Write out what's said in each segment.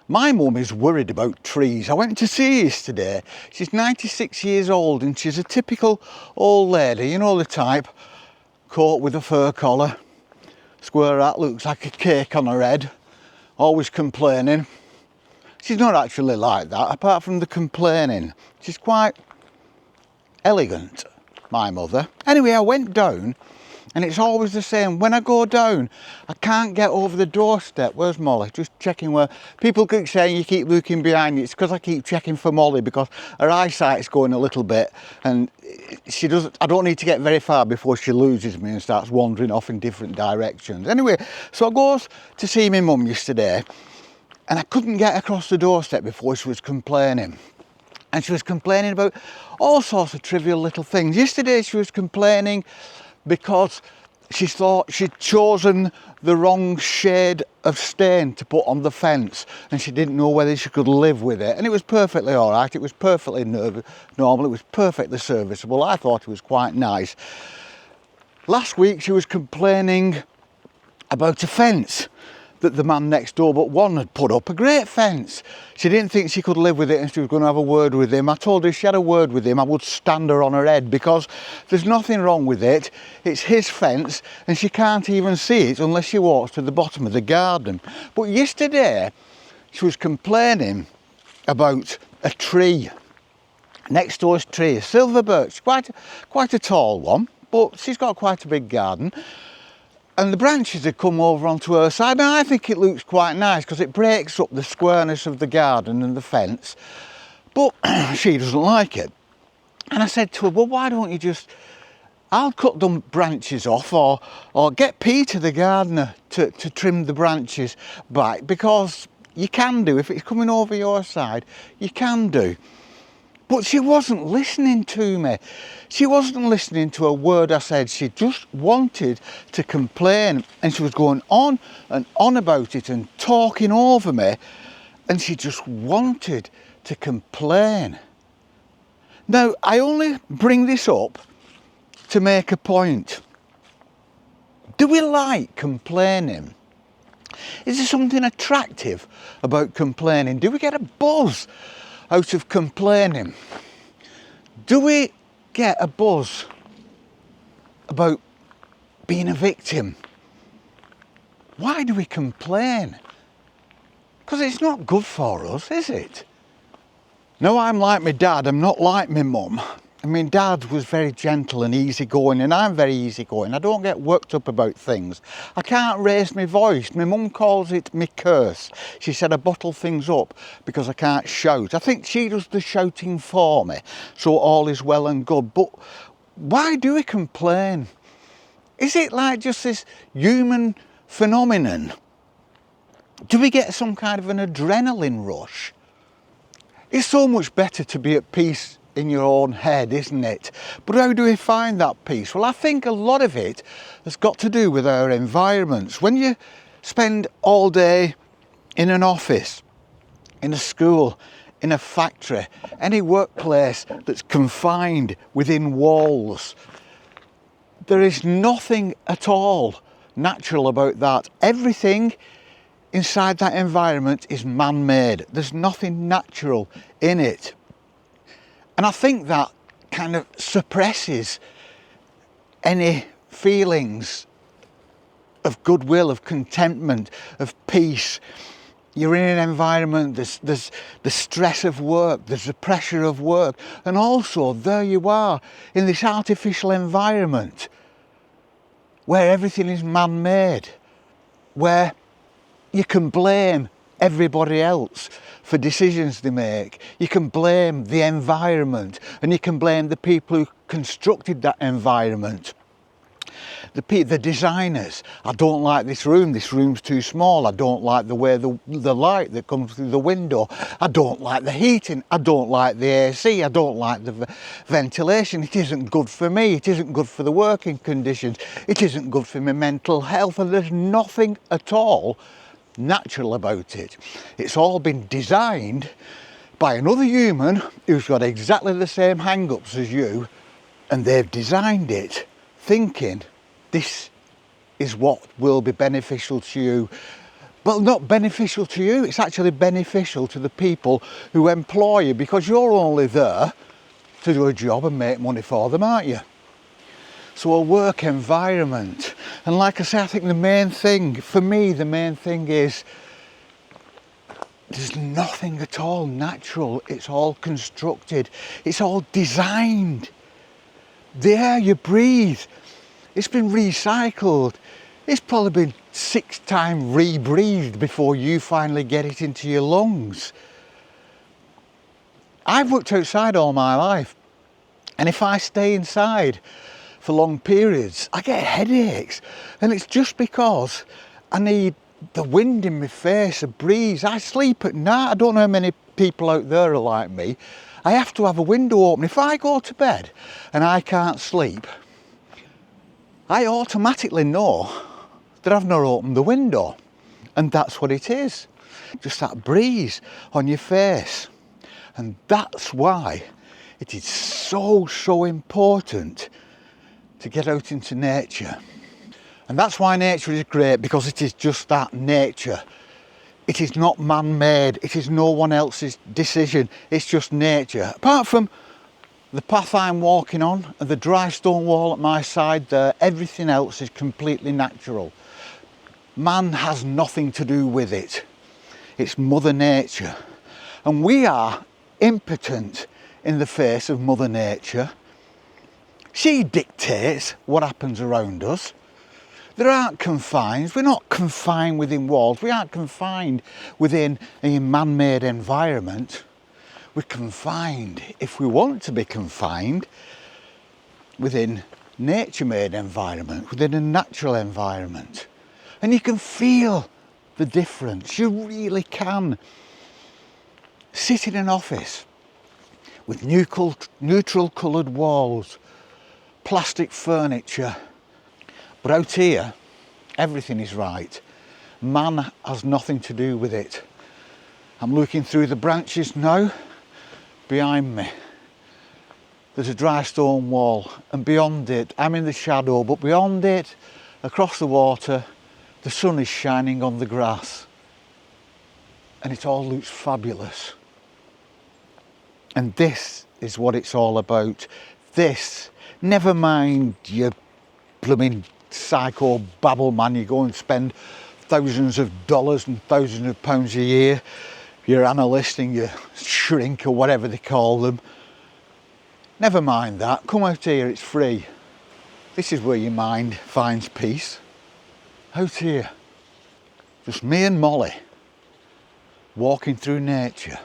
My mum is worried about trees. I went to see her yesterday. She's 96 years old and she's a typical old lady, you know the type. Coat with a fur collar, square hat, looks like a cake on her head, always complaining. She's not actually like that, apart from the complaining. She's quite elegant, my mother. Anyway, I went down and it's always the same. When I go down, I can't get over the doorstep. Where's Molly? Just checking where. People keep saying you keep looking behind you. It's because I keep checking for Molly because her eyesight's going a little bit and she doesn't. I don't need to get very far before she loses me and starts wandering off in different directions. Anyway, so I goes to see my mum yesterday and I couldn't get across the doorstep before she was complaining. And she was complaining about all sorts of trivial little things. Yesterday she was complaining because she thought she'd chosen the wrong shade of stain to put on the fence and she didn't know whether she could live with it. And it was perfectly all right, it was perfectly normal, it was perfectly serviceable. I thought it was quite nice. Last week she was complaining about a fence that the man next door but one had put up, a great fence. She didn't think she could live with it and she was going to have a word with him. I told her if she had a word with him I would stand her on her head because there's nothing wrong with it. It's his fence and she can't even see it unless she walks to the bottom of the garden. But yesterday she was complaining about a tree. Next door's tree, a silver birch, quite a tall one, but she's got quite a big garden. And the branches had come over onto her side. Now I think it looks quite nice because it breaks up the squareness of the garden and the fence, but she doesn't like it. And I said to her, well, why don't you just, I'll cut them branches off or get Peter the gardener to trim the branches back, because you can do, if it's coming over your side, you can do. But she wasn't listening to me. She wasn't listening to a word I said. She just wanted to complain and she was going on and on about it and talking over me, and she just wanted to complain. Now, I only bring this up to make a point. Do we like complaining? Is there something attractive about complaining? Do we get a buzz out of complaining? Do we get a buzz about being a victim? Why do we complain? Because it's not good for us, is it? No, I'm like my dad, I'm not like my mum. I mean, Dad was very gentle and easygoing, and I'm very easygoing. I don't get worked up about things. I can't raise my voice. My mum calls it me curse. She said I bottle things up because I can't shout. I think she does the shouting for me, so all is well and good. But why do we complain? Is it like just this human phenomenon? Do we get some kind of an adrenaline rush? It's so much better to be at peace in your own head, isn't it? But how do we find that peace? Well, I think a lot of it has got to do with our environments. When you spend all day in an office, in a school, in a factory, any workplace that's confined within walls, there is nothing at all natural about that. Everything inside that environment is man-made. There's nothing natural in it. And I think that kind of suppresses any feelings of goodwill, of contentment, of peace. You're in an environment, there's the stress of work, there's the pressure of work, and also there you are in this artificial environment where everything is man-made, where you can blame everybody else for decisions they make. You can blame the environment and you can blame the people who constructed that environment. The designers. I don't like this room's too small. I don't like the way the light that comes through the window. I don't like the heating. I don't like the AC. I don't like the ventilation. It isn't good for me. It isn't good for the working conditions. It isn't good for my mental health, and there's nothing at all natural about it. It's all been designed by another human who's got exactly the same hang-ups as you, and they've designed it thinking this is what will be beneficial to you. Well, not beneficial to you, it's actually beneficial to the people who employ you, because you're only there to do a job and make money for them, aren't you? So a work environment, and like I say, I think the main thing, for me, the main thing is there's nothing at all natural, it's all constructed, it's all designed. The air you breathe, it's been recycled. It's probably been 6 times rebreathed before you finally get it into your lungs. I've worked outside all my life, and if I stay inside for long periods, I get headaches, and it's just because I need the wind in my face, a breeze. I sleep at night. I don't know how many people out there are like me. I have to have a window open. If I go to bed and I can't sleep, I automatically know that I've not opened the window, and that's what it is, just that breeze on your face. And that's why it is so important to get out into nature. And that's why nature is great, because it is just that, nature. It is not man-made, it is no one else's decision, it's just nature. Apart from the path I'm walking on and the dry stone wall at my side there, everything else is completely natural. Man has nothing to do with it. It's Mother Nature. And we are impotent in the face of Mother Nature. She dictates what happens around us. There aren't confines. We're not confined within walls. We aren't confined within a man-made environment. We're confined, if we want to be confined, within nature-made environment, within a natural environment. And you can feel the difference. You really can. Sit in an office with neutral coloured walls, plastic furniture. But out here, everything is right. Man has nothing to do with it. I'm looking through the branches now. Behind me, there's a dry stone wall, and beyond it, I'm in the shadow, but beyond it, across the water, the sun is shining on the grass. And it all looks fabulous. And this is what it's all about. This, never mind your blooming psycho babble man, you go and spend thousands of dollars and thousands of pounds a year, your analyst and your shrink or whatever they call them. Never mind that, come out here, it's free. This is where your mind finds peace. Out here, just me and Molly, walking through nature.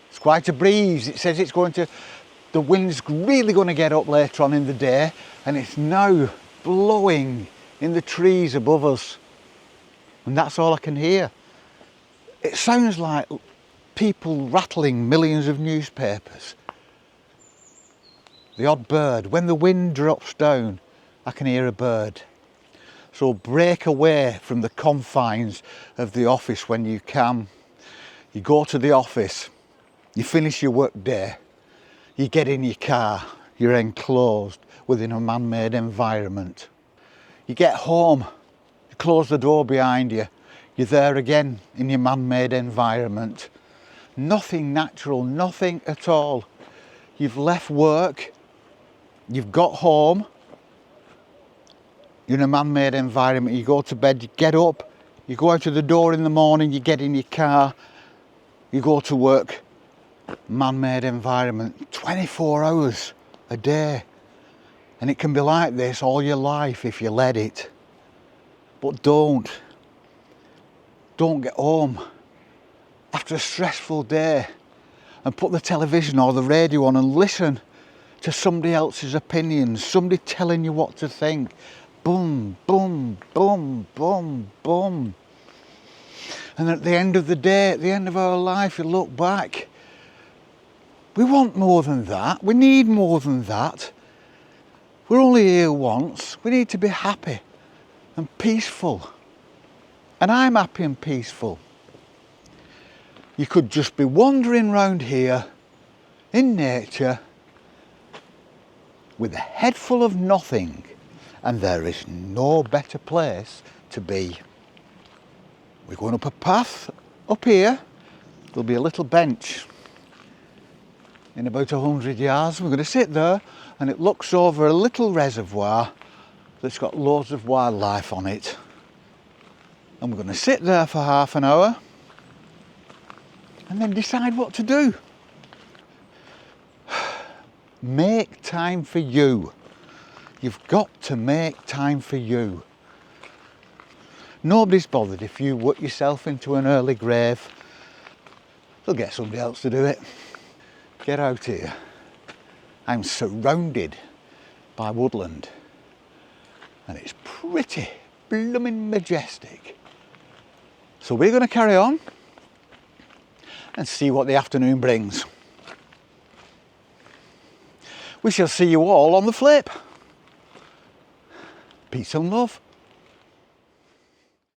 It's quite a breeze. It says the wind's really going to get up later on in the day, and it's now blowing in the trees above us. And that's all I can hear. It sounds like people rattling millions of newspapers. The odd bird. When the wind drops down, I can hear a bird. So break away from the confines of the office when you can. You go to the office, you finish your work day, you get in your car, you're enclosed within a man-made environment. You get home, you close the door behind you, you're there again in your man-made environment. Nothing natural, nothing at all. You've left work, you've got home, you're in a man-made environment, you go to bed, you get up, you go out of the door in the morning, you get in your car, you go to work, man-made environment, 24 hours a day. And it can be like this all your life if you let it. But don't get home after a stressful day and put the television or the radio on and listen to somebody else's opinions, somebody telling you what to think. Boom, boom, boom, boom, boom. And at the end of the day, at the end of our life, you look back. We want more than that. We need more than that. We're only here once. We need to be happy and peaceful. And I'm happy and peaceful. You could just be wandering round here in nature with a head full of nothing, and there is no better place to be. We're going up a path. Up here, there'll be a little bench in about 100 yards. We're going to sit there, and it looks over a little reservoir that's got loads of wildlife on it. And we're going to sit there for half an hour and then decide what to do. Make time for you. You've got to make time for you. Nobody's bothered if you work yourself into an early grave. They'll get somebody else to do it. Get out here. I'm surrounded by woodland, and it's pretty blooming majestic. So we're going to carry on and see what the afternoon brings. We shall see you all on the flip. Peace and love.